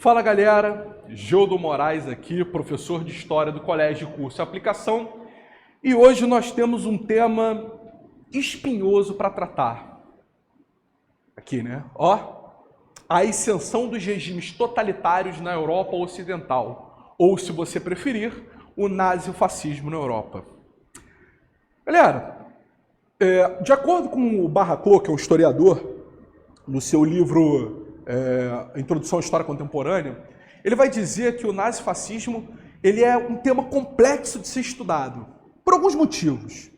Fala galera, Gildo Moraes aqui, professor de História do Colégio Curso e Aplicação, e hoje nós temos um tema espinhoso para tratar. Aqui, né? A ascensão dos regimes totalitários na Europa Ocidental, ou, se você preferir, o nazifascismo na Europa. Galera, de acordo com o Barraclough, que é um historiador, no seu livro Introdução à História Contemporânea, ele vai dizer que o nazifascismo ele é um tema complexo de ser estudado, por alguns motivos.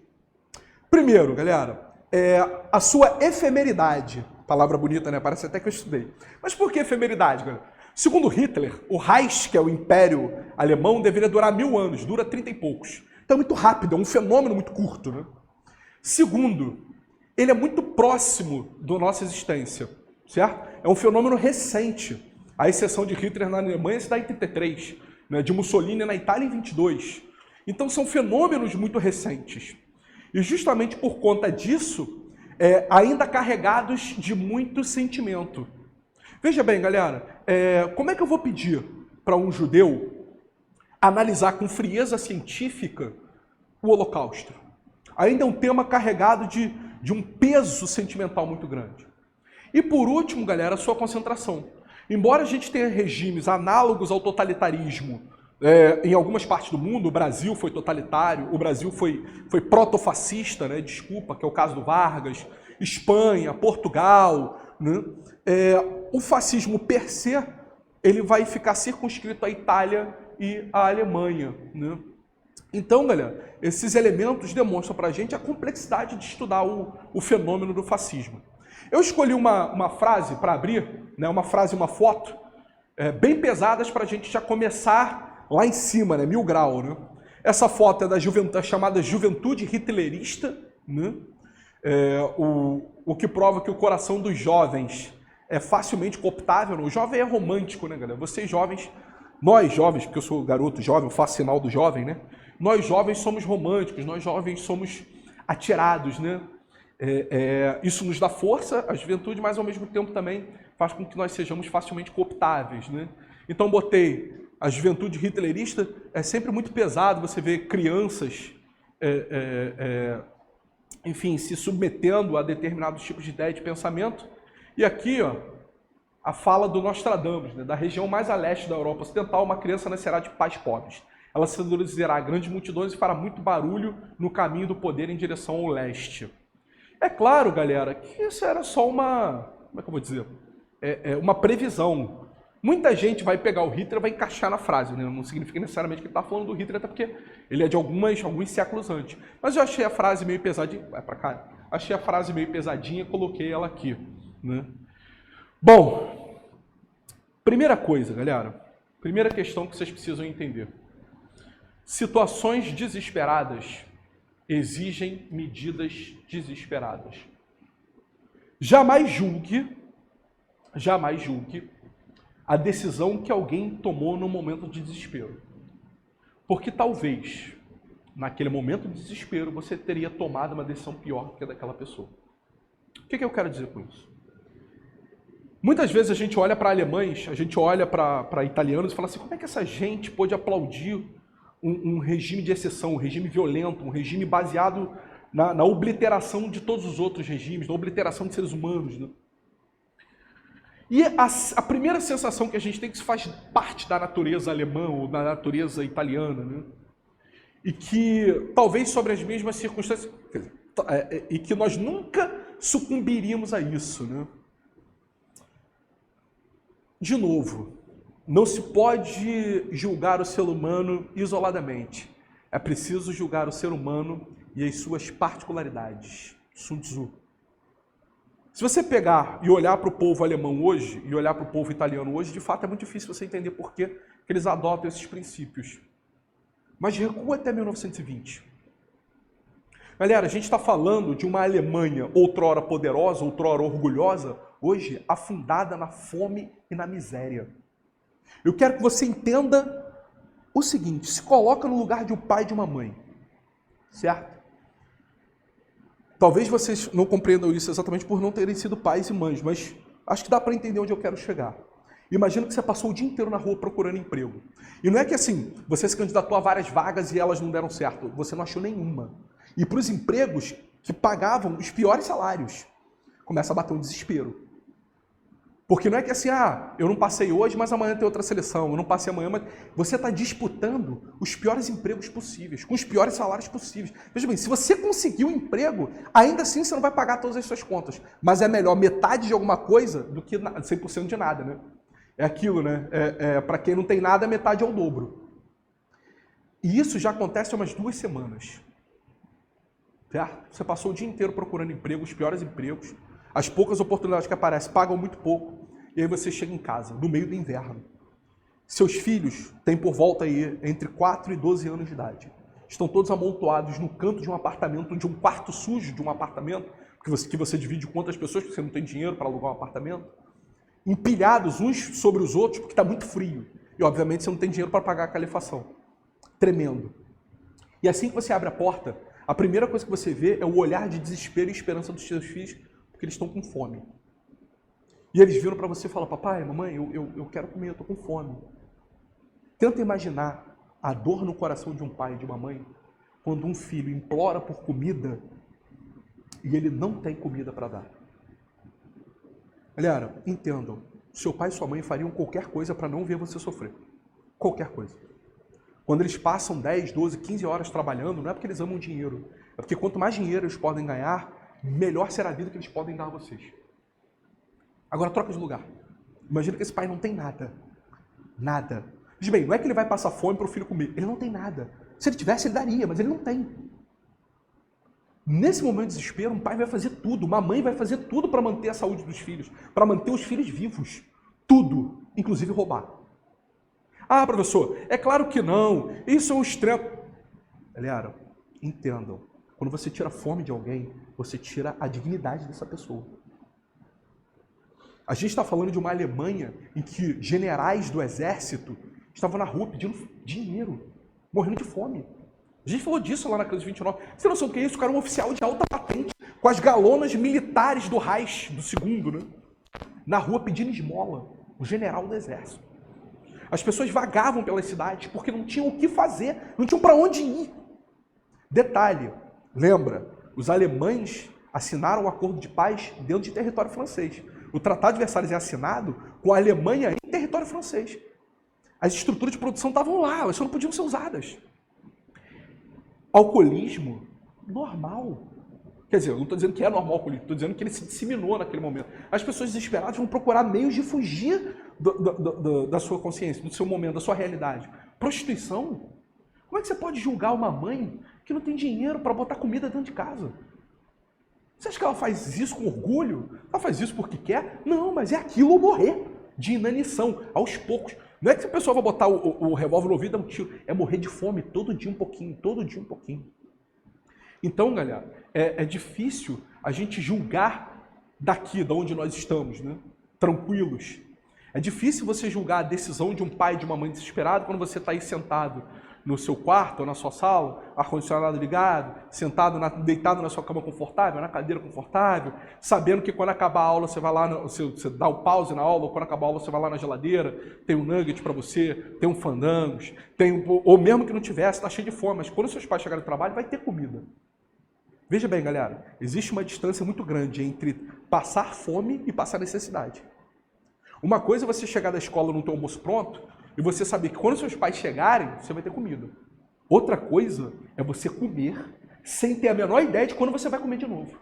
Primeiro, galera, a sua efemeridade. Palavra bonita, né? Parece até que eu estudei. Mas por que efemeridade, galera? Segundo Hitler, o Reich, que é o Império Alemão, deveria durar 1000 anos, dura 30 e poucos. Então é muito rápido, é um fenômeno muito curto, né? Segundo, ele é muito próximo da nossa existência, certo? É um fenômeno recente. A exceção de Hitler na Alemanha se dá em 33, né? De Mussolini na Itália em 22. Então são fenômenos muito recentes. E justamente por conta disso, ainda carregados de muito sentimento. Veja bem, galera, como é que eu vou pedir para um judeu analisar com frieza científica o Holocausto? Ainda é um tema carregado de um peso sentimental muito grande. E por último, galera, a sua concentração. Embora a gente tenha regimes análogos ao totalitarismo em algumas partes do mundo, o Brasil foi totalitário, o Brasil foi protofascista, né? Desculpa, que é o caso do Vargas, Espanha, Portugal, né? O fascismo per se, ele vai ficar circunscrito à Itália e à Alemanha, né? Então, galera, esses elementos demonstram para a gente a complexidade de estudar o fenômeno do fascismo. Eu escolhi uma frase para abrir, né? Uma frase e uma foto, bem pesadas para a gente já começar lá em cima, né? 1000 graus, né? Essa foto é da chamada juventude hitlerista, né? O que prova que o coração dos jovens é facilmente cooptável. Né? O jovem é romântico, né, galera? Vocês jovens, nós jovens, porque eu sou garoto jovem, eu faço sinal do jovem, né? Nós jovens somos românticos, nós jovens somos atirados, né? Isso nos dá força, a juventude, mas ao mesmo tempo também faz com que nós sejamos facilmente cooptáveis, né? Então botei a juventude hitlerista, é sempre muito pesado você ver crianças, enfim, se submetendo a determinados tipos de ideia e de pensamento. E aqui, ó, a fala do Nostradamus, né? Da região mais a leste da Europa Ocidental, uma criança nascerá de pais pobres. Ela seduzirá grandes multidões e fará muito barulho no caminho do poder em direção ao leste. É claro, galera, que isso era só uma... Como é que eu vou dizer? Uma previsão. Muita gente vai pegar o Hitler e vai encaixar na frase, né? Não significa necessariamente que ele está falando do Hitler, até porque ele é de alguns séculos antes. Mas eu achei a frase meio pesadinha... Vai pra cá. Achei a frase meio pesadinha e coloquei ela aqui, né? Bom, primeira coisa, galera. Primeira questão que vocês precisam entender. Situações desesperadas exigem medidas desesperadas. Jamais julgue a decisão que alguém tomou no momento de desespero. Porque talvez, naquele momento de desespero, você teria tomado uma decisão pior que a daquela pessoa. O que eu quero dizer com isso? Muitas vezes a gente olha para alemães, a gente olha para italianos e fala assim, como é que essa gente pôde aplaudir um regime de exceção, um regime violento, um regime baseado na obliteração de todos os outros regimes, na obliteração de seres humanos, né? E a primeira sensação que a gente tem é que isso faz parte da natureza alemã ou da natureza italiana, né? E que talvez sobre as mesmas circunstâncias, e que nós nunca sucumbiríamos a isso, né? De novo, não se pode julgar o ser humano isoladamente. É preciso julgar o ser humano e as suas particularidades. Sun Tzu. Se você pegar e olhar para o povo alemão hoje e olhar para o povo italiano hoje, de fato é muito difícil você entender por que eles adotam esses princípios. Mas recua até 1920. Galera, a gente está falando de uma Alemanha outrora poderosa, outrora orgulhosa, hoje afundada na fome e na miséria. Eu quero que você entenda o seguinte, se coloca no lugar de um pai e de uma mãe, certo? Talvez vocês não compreendam isso exatamente por não terem sido pais e mães, mas acho que dá para entender onde eu quero chegar. Imagina que você passou o dia inteiro na rua procurando emprego. E não é que assim, você se candidatou a várias vagas e elas não deram certo. Você não achou nenhuma. E para os empregos que pagavam os piores salários, começa a bater um desespero. Porque não é que assim, eu não passei hoje, mas amanhã tem outra seleção. Eu não passei amanhã, mas... Você está disputando os piores empregos possíveis, com os piores salários possíveis. Veja bem, se você conseguir um emprego, ainda assim você não vai pagar todas as suas contas. Mas é melhor metade de alguma coisa do que 100% de nada, né? É aquilo, né? Para quem não tem nada, metade é o dobro. E isso já acontece há umas 2 semanas. Certo? Você passou o dia inteiro procurando emprego, os piores empregos. As poucas oportunidades que aparecem pagam muito pouco. E aí você chega em casa, no meio do inverno. Seus filhos têm por volta aí entre 4 e 12 anos de idade. Estão todos amontoados no canto de um apartamento, de um quarto sujo de um apartamento, que você divide com outras pessoas, porque você não tem dinheiro para alugar um apartamento. Empilhados uns sobre os outros, porque está muito frio. E, obviamente, você não tem dinheiro para pagar a calefação. Tremendo. E assim que você abre a porta, a primeira coisa que você vê é o olhar de desespero e esperança dos seus filhos, porque eles estão com fome. E eles viram para você e falam, papai, mamãe, eu quero comer, eu estou com fome. Tenta imaginar a dor no coração de um pai e de uma mãe quando um filho implora por comida e ele não tem comida para dar. Galera, entendam, seu pai e sua mãe fariam qualquer coisa para não ver você sofrer. Qualquer coisa. Quando eles passam 10, 12, 15 horas trabalhando, não é porque eles amam dinheiro. É porque quanto mais dinheiro eles podem ganhar, melhor será a vida que eles podem dar a vocês. Agora troca de lugar. Imagina que esse pai não tem nada. Nada. Diz bem, não é que ele vai passar fome para o filho comer. Ele não tem nada. Se ele tivesse, ele daria, mas ele não tem. Nesse momento de desespero, um pai vai fazer tudo, uma mãe vai fazer tudo para manter a saúde dos filhos, para manter os filhos vivos. Tudo, inclusive roubar. Ah, professor, é claro que não. Isso é um extremo. Galera, entendam. Quando você tira a fome de alguém, você tira a dignidade dessa pessoa. A gente está falando de uma Alemanha em que generais do exército estavam na rua pedindo dinheiro, morrendo de fome. A gente falou disso lá na crise 29. Você não sabe o que é isso? O cara é um oficial de alta patente, com as galonas militares do Reich, do segundo, né? Na rua pedindo esmola. O general do exército. As pessoas vagavam pelas cidades porque não tinham o que fazer, não tinham para onde ir. Detalhe, lembra, os alemães assinaram o acordo de paz dentro de território francês. O Tratado de Versalhes é assinado com a Alemanha em território francês. As estruturas de produção estavam lá, elas só não podiam ser usadas. Alcoolismo, normal. Quer dizer, eu não estou dizendo que é normal o alcoolismo, estou dizendo que ele se disseminou naquele momento. As pessoas desesperadas vão procurar meios de fugir da sua consciência, do seu momento, da sua realidade. Prostituição? Como é que você pode julgar uma mãe que não tem dinheiro para botar comida dentro de casa? Você acha que ela faz isso com orgulho? Ela faz isso porque quer? Não, mas é aquilo ou morrer de inanição, aos poucos. Não é que a pessoa vai botar o revólver no ouvido e dar um tiro. É morrer de fome todo dia um pouquinho, todo dia um pouquinho. Então, galera, é difícil a gente julgar daqui, de onde nós estamos, né? Tranquilos. É difícil você julgar a decisão de um pai e de uma mãe desesperado quando você está aí sentado no seu quarto ou na sua sala, ar-condicionado ligado, deitado na sua cama confortável, na cadeira confortável, sabendo que quando acabar a aula você vai lá, você dá o pause na aula, ou quando acabar a aula você vai lá na geladeira, tem um nugget para você, tem um fandangos, ou mesmo que não tivesse, está cheio de fome, mas quando seus pais chegarem no trabalho vai ter comida. Veja bem, galera, existe uma distância muito grande entre passar fome e passar necessidade. Uma coisa é você chegar da escola não ter almoço pronto, e você saber que quando seus pais chegarem, você vai ter comida. Outra coisa é você comer sem ter a menor ideia de quando você vai comer de novo.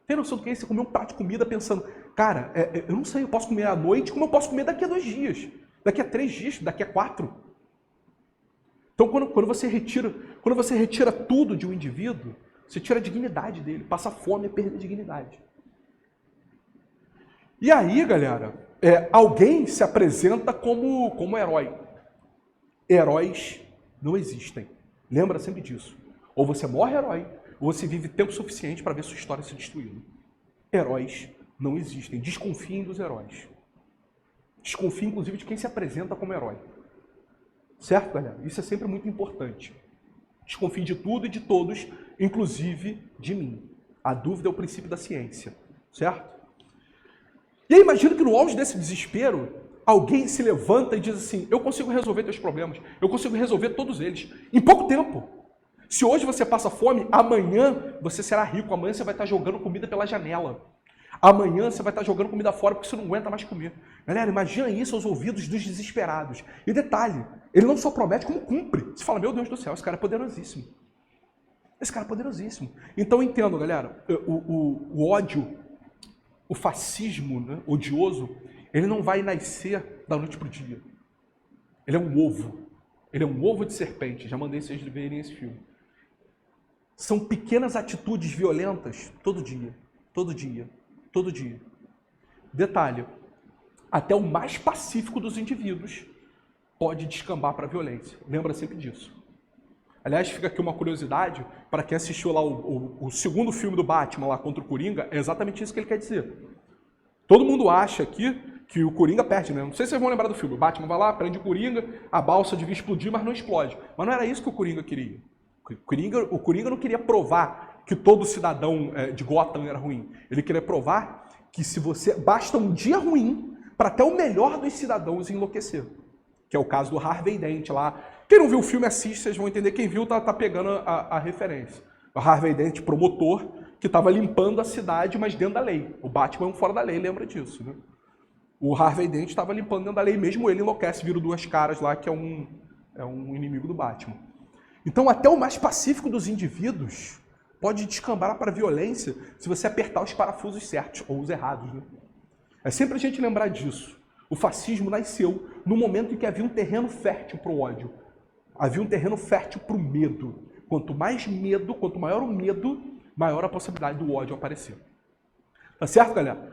Tem noção do que é você comer um prato de comida pensando, cara, eu não sei, eu posso comer à noite como eu posso comer daqui a 2 dias, daqui a 3 dias, daqui a 4. Então quando você retira tudo de um indivíduo, você tira a dignidade dele, passa fome e perde a dignidade. E aí, galera, alguém se apresenta como herói. Heróis não existem. Lembra sempre disso. Ou você morre herói, ou você vive tempo suficiente para ver sua história se destruindo. Heróis não existem. Desconfiem dos heróis. Desconfiem, inclusive, de quem se apresenta como herói. Certo, galera? Isso é sempre muito importante. Desconfiem de tudo e de todos, inclusive de mim. A dúvida é o princípio da ciência. Certo? E aí imagina que no auge desse desespero, alguém se levanta e diz assim, eu consigo resolver teus problemas, eu consigo resolver todos eles, em pouco tempo. Se hoje você passa fome, amanhã você será rico, amanhã você vai estar jogando comida pela janela. Amanhã você vai estar jogando comida fora porque você não aguenta mais comer. Galera, imagina isso aos ouvidos dos desesperados. E detalhe, ele não só promete como cumpre. Você fala, meu Deus do céu, esse cara é poderosíssimo. Esse cara é poderosíssimo. Então entendo, galera, o ódio, o fascismo, né, odioso, ele não vai nascer da noite para o dia. Ele é um ovo. Ele é um ovo de serpente. Já mandei vocês verem esse filme. São pequenas atitudes violentas todo dia. Todo dia. Todo dia. Detalhe, até o mais pacífico dos indivíduos pode descambar para a violência. Lembra sempre disso. Aliás, fica aqui uma curiosidade, para quem assistiu lá o segundo filme do Batman, lá contra o Coringa, é exatamente isso que ele quer dizer. Todo mundo acha aqui que o Coringa perde, né? Não sei se vocês vão lembrar do filme. O Batman vai lá, prende o Coringa, a balsa devia explodir, mas não explode. Mas não era isso que o Coringa queria. O Coringa não queria provar que todo cidadão de Gotham era ruim. Ele queria provar que se você basta um dia ruim para até o melhor dos cidadãos enlouquecer. Que é o caso do Harvey Dent lá. Quem não viu o filme, assiste, vocês vão entender. Quem viu tá pegando a referência. O Harvey Dent, promotor, que estava limpando a cidade, mas dentro da lei. O Batman é um fora da lei, lembra disso, né? O Harvey Dent estava limpando dentro da lei, mesmo ele enlouquece, vira duas caras lá, que é um inimigo do Batman. Então, até o mais pacífico dos indivíduos pode descambar para a violência se você apertar os parafusos certos, ou os errados, né? É sempre a gente lembrar disso. O fascismo nasceu no momento em que havia um terreno fértil para o ódio. Havia um terreno fértil para o medo. Quanto mais medo, quanto maior o medo, maior a possibilidade do ódio aparecer. Tá certo, galera?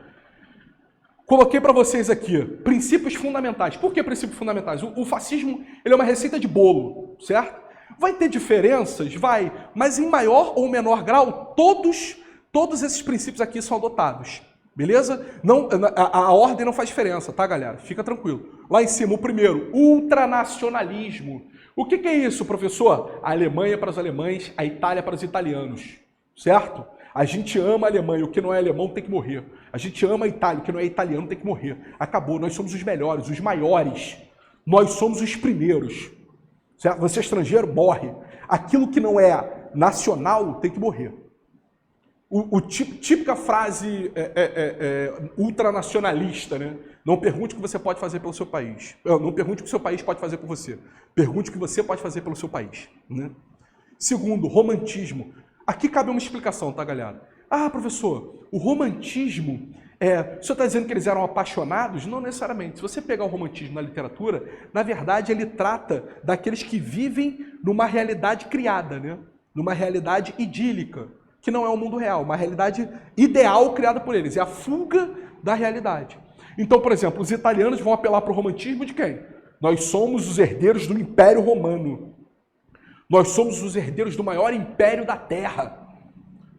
Coloquei para vocês aqui princípios fundamentais. Por que princípios fundamentais? O fascismo ele é uma receita de bolo, certo? Vai ter diferenças? Vai, mas em maior ou menor grau, todos esses princípios aqui são adotados. Beleza? Não, a ordem não faz diferença, tá, galera? Fica tranquilo. Lá em cima, o primeiro, ultranacionalismo. O que é isso, professor? A Alemanha para os alemães, a Itália para os italianos. Certo? A gente ama a Alemanha, o que não é alemão tem que morrer. A gente ama a Itália, o que não é italiano tem que morrer. Acabou, nós somos os melhores, os maiores. Nós somos os primeiros. Certo? Você é estrangeiro, morre. Aquilo que não é nacional tem que morrer. Típica frase ultranacionalista, né? Não pergunte o que você pode fazer pelo seu país. Não pergunte o que o seu país pode fazer por você. Pergunte o que você pode fazer pelo seu país. Né? Segundo, romantismo. Aqui cabe uma explicação, tá, galera? Ah, professor, o romantismo, o senhor está dizendo que eles eram apaixonados? Não necessariamente. Se você pegar o romantismo na literatura, na verdade ele trata daqueles que vivem numa realidade criada, né? Numa realidade idílica, que não é o mundo real, uma realidade ideal criada por eles. É a fuga da realidade. Então, por exemplo, os italianos vão apelar para o romantismo de quem? Nós somos os herdeiros do Império Romano. Nós somos os herdeiros do maior império da Terra.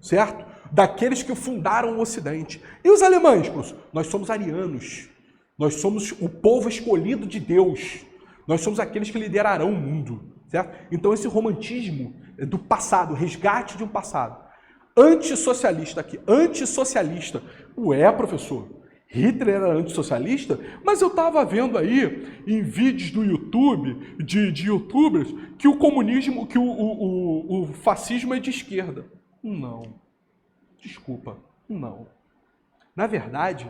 Certo? Daqueles que fundaram o Ocidente. E os alemães, professor? Nós somos arianos. Nós somos o povo escolhido de Deus. Nós somos aqueles que liderarão o mundo. Certo? Então, esse romantismo do passado, resgate de um passado. Antissocialista aqui, antissocialista. Ué, professor, Hitler era antissocialista? Mas eu estava vendo aí, em vídeos do YouTube, de youtubers, que o comunismo, que o fascismo é de esquerda. Não. Desculpa, não. Na verdade,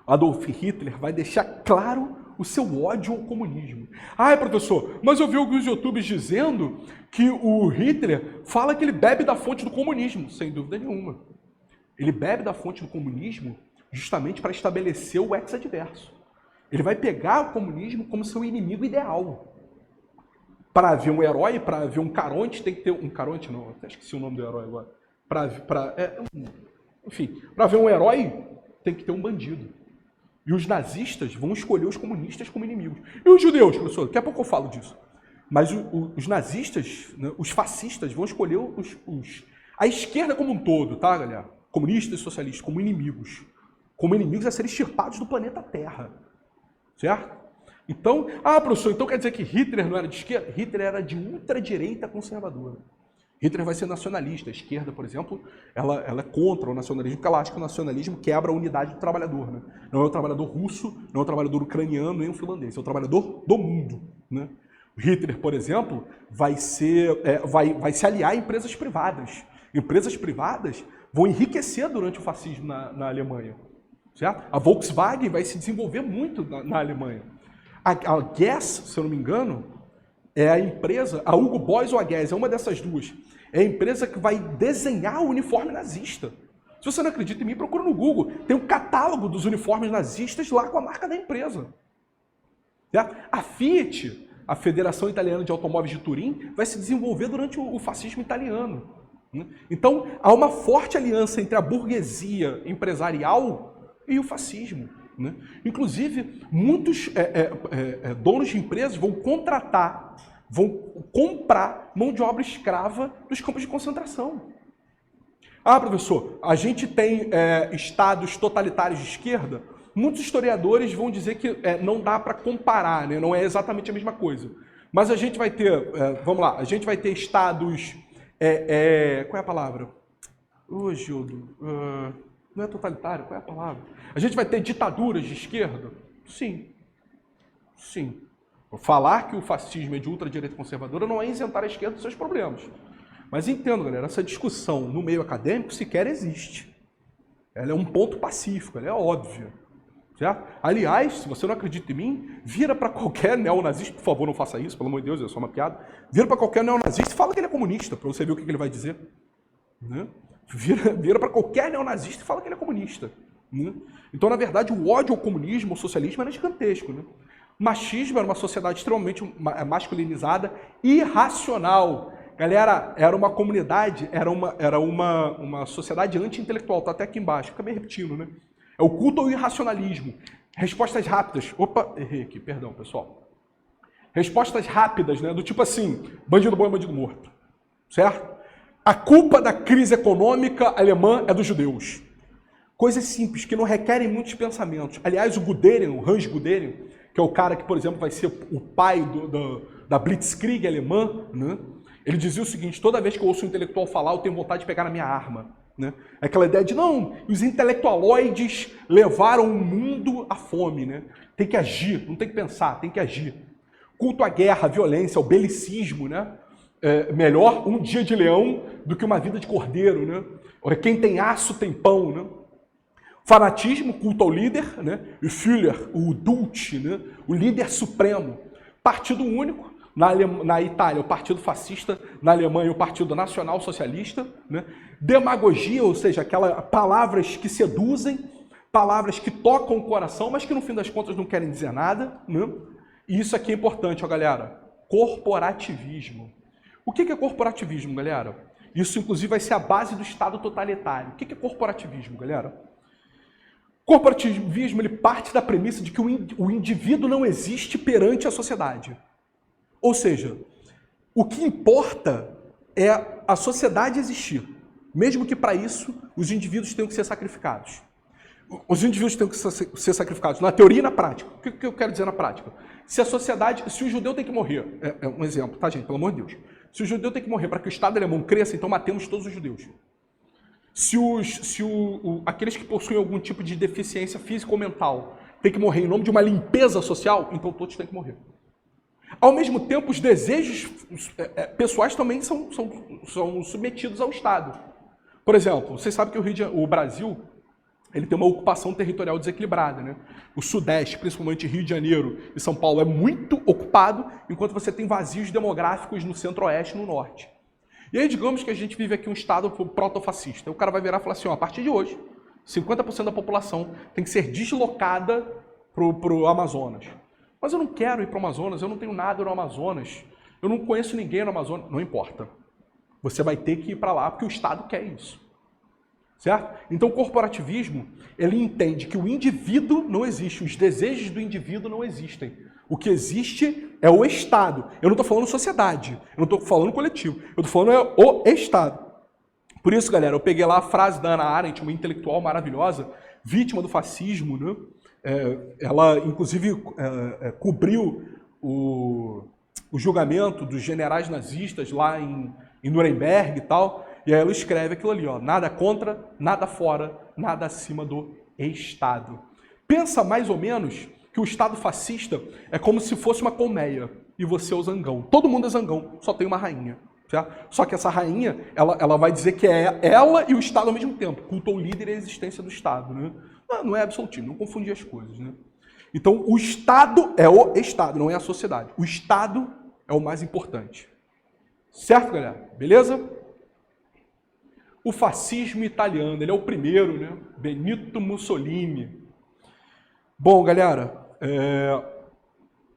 Adolf Hitler vai deixar claro o seu ódio ao comunismo. Ah, professor, mas eu vi alguns youtubers dizendo que o Hitler fala que ele bebe da fonte do comunismo. Sem dúvida nenhuma. Ele bebe da fonte do comunismo justamente para estabelecer o ex-adverso. Ele vai pegar o comunismo como seu inimigo ideal. Para haver um herói, para haver um Caronte, tem que ter... Um Caronte não, até esqueci o nome do herói agora. Enfim, para haver um herói, tem que ter um bandido. E os nazistas vão escolher os comunistas como inimigos. E os judeus, professor? Daqui a pouco eu falo disso. Mas os nazistas, né, os fascistas, vão escolher a esquerda como um todo, tá, galera? Comunistas e socialistas, como inimigos. Como inimigos a serem extirpados do planeta Terra. Certo? Então, professor, então quer dizer que Hitler não era de esquerda? Hitler era de ultradireita conservadora. Hitler vai ser nacionalista. A esquerda, por exemplo, ela é contra o nacionalismo, porque ela acha que o nacionalismo quebra a unidade do trabalhador. Né? Não é o trabalhador russo, não é o trabalhador ucraniano, nem o finlandês, é o trabalhador do mundo. Né? Hitler, por exemplo, vai se aliar a empresas privadas. Empresas privadas vão enriquecer durante o fascismo na Alemanha. Certo? A Volkswagen vai se desenvolver muito na Alemanha. A Guess, se eu não me engano, é a empresa, a Hugo Boss ou a Guess, é uma dessas duas. É a empresa que vai desenhar o uniforme nazista. Se você não acredita em mim, procura no Google. Tem um catálogo dos uniformes nazistas lá com a marca da empresa. Certo? A Fiat, a Federação Italiana de Automóveis de Turim, vai se desenvolver durante o fascismo italiano. Então, há uma forte aliança entre a burguesia empresarial e o fascismo. Né? Inclusive, muitos donos de empresas vão comprar mão de obra escrava dos campos de concentração. Ah, professor, a gente tem estados totalitários de esquerda? Muitos historiadores vão dizer que não dá para comparar, né? Não é exatamente a mesma coisa. Mas a gente vai ter, vamos lá, a gente vai ter estados, qual é a palavra? Ô, Gildo, não é totalitário, qual é a palavra? A gente vai ter ditaduras de esquerda? Sim. Sim. Falar que o fascismo é de ultradireita conservadora não é isentar a esquerda dos seus problemas. Mas entendo, galera, essa discussão no meio acadêmico sequer existe. Ela é um ponto pacífico, ela é óbvia. Certo? Aliás, se você não acredita em mim, vira para qualquer neonazista, por favor, não faça isso, pelo amor de Deus, é só uma piada. Vira para qualquer neonazista e fala que ele é comunista, para você ver o que ele vai dizer. Né? Vira para qualquer neonazista e fala que ele é comunista. Né? Então, na verdade, o ódio ao comunismo, ao socialismo, era gigantesco. Né? Machismo era uma sociedade extremamente masculinizada, irracional. Galera, era uma comunidade, era uma sociedade anti-intelectual, tá até aqui embaixo, acabei repetindo, né? É o culto ao irracionalismo. Respostas rápidas. Opa, errei aqui, perdão, pessoal. Respostas rápidas, né? Do tipo assim, bandido bom é bandido morto. Certo? A culpa da crise econômica alemã é dos judeus. Coisas simples, que não requerem muitos pensamentos. Aliás, o Guderian, o Hans Guderian, que é o cara que, por exemplo, vai ser o pai da Blitzkrieg alemã, né? Ele dizia o seguinte: toda vez que eu ouço um intelectual falar, eu tenho vontade de pegar na minha arma. Né? Aquela ideia de, não, os intelectualoides levaram o mundo à fome. Né? Tem que agir, não tem que pensar, tem que agir. Culto à guerra, à violência, ao belicismo. Né? Melhor um dia de leão do que uma vida de cordeiro. Né? Quem tem aço tem pão. Né? Fanatismo, culto ao líder, né? O Führer, o Dulce, né? O líder supremo. Partido único. Na Itália, o Partido Fascista, na Alemanha, o Partido Nacional Socialista. Né? Demagogia, ou seja, aquelas palavras que seduzem, palavras que tocam o coração, mas que no fim das contas não querem dizer nada. Né? E isso aqui é importante, ó, galera. Corporativismo. O que é corporativismo, galera? Isso, inclusive, vai ser a base do Estado totalitário. O que é corporativismo, galera? Corporativismo, ele parte da premissa de que o indivíduo não existe perante a sociedade. Ou seja, o que importa é a sociedade existir, mesmo que para isso os indivíduos tenham que ser sacrificados. Os indivíduos têm que ser sacrificados na teoria e na prática. O que eu quero dizer na prática? Se o judeu tem que morrer, é um exemplo, tá, gente? Pelo amor de Deus. Se o judeu tem que morrer para que o Estado alemão cresça, então matemos todos os judeus. Aqueles que possuem algum tipo de deficiência física ou mental têm que morrer em nome de uma limpeza social, então todos têm que morrer. Ao mesmo tempo, os desejos pessoais também são submetidos ao Estado. Por exemplo, vocês sabem que o Brasil ele tem uma ocupação territorial desequilibrada. Né? O Sudeste, principalmente Rio de Janeiro e São Paulo, é muito ocupado, enquanto você tem vazios demográficos no Centro-Oeste e no Norte. E aí, digamos que a gente vive aqui um Estado proto-fascista. O cara vai virar e falar assim, ó, a partir de hoje, 50% da população tem que ser deslocada para o Amazonas. Mas eu não quero ir para o Amazonas, eu não tenho nada no Amazonas, eu não conheço ninguém no Amazonas. Não importa. Você vai ter que ir para lá porque o Estado quer isso. Certo? Então o corporativismo, ele entende que o indivíduo não existe, os desejos do indivíduo não existem. O que existe é o Estado. Eu não estou falando sociedade, eu não estou falando coletivo, eu estou falando o Estado. Por isso, galera, eu peguei lá a frase da Hannah Arendt, uma intelectual maravilhosa, vítima do fascismo, né? Ela, inclusive, cobriu o julgamento dos generais nazistas lá em Nuremberg e tal, e aí ela escreve aquilo ali, ó, nada contra, nada fora, nada acima do Estado. Pensa mais ou menos que o Estado fascista é como se fosse uma colmeia e você é o zangão. Todo mundo é zangão, só tem uma rainha. Certo? Só que essa rainha, ela vai dizer que é ela e o Estado ao mesmo tempo. Cultua o líder e a existência do Estado. Né? Não é absolutismo, não confundir as coisas. Né? Então, o Estado é o Estado, não é a sociedade. O Estado é o mais importante. Certo, galera? Beleza? O fascismo italiano, ele é o primeiro, né? Benito Mussolini. Bom, galera,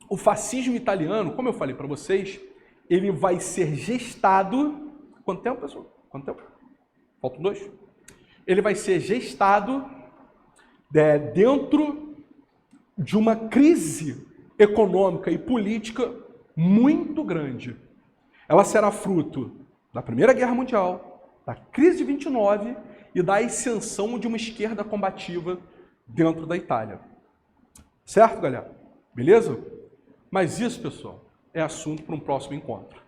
o fascismo italiano, como eu falei para vocês, ele vai ser gestado... Quanto tempo, pessoal? Quanto tempo? Faltam 2? Ele vai ser gestado dentro de uma crise econômica e política muito grande. Ela será fruto da Primeira Guerra Mundial, da crise de 29 e da ascensão de uma esquerda combativa dentro da Itália. Certo, galera? Beleza? Mas isso, pessoal, é assunto para um próximo encontro.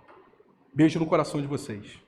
Beijo no coração de vocês.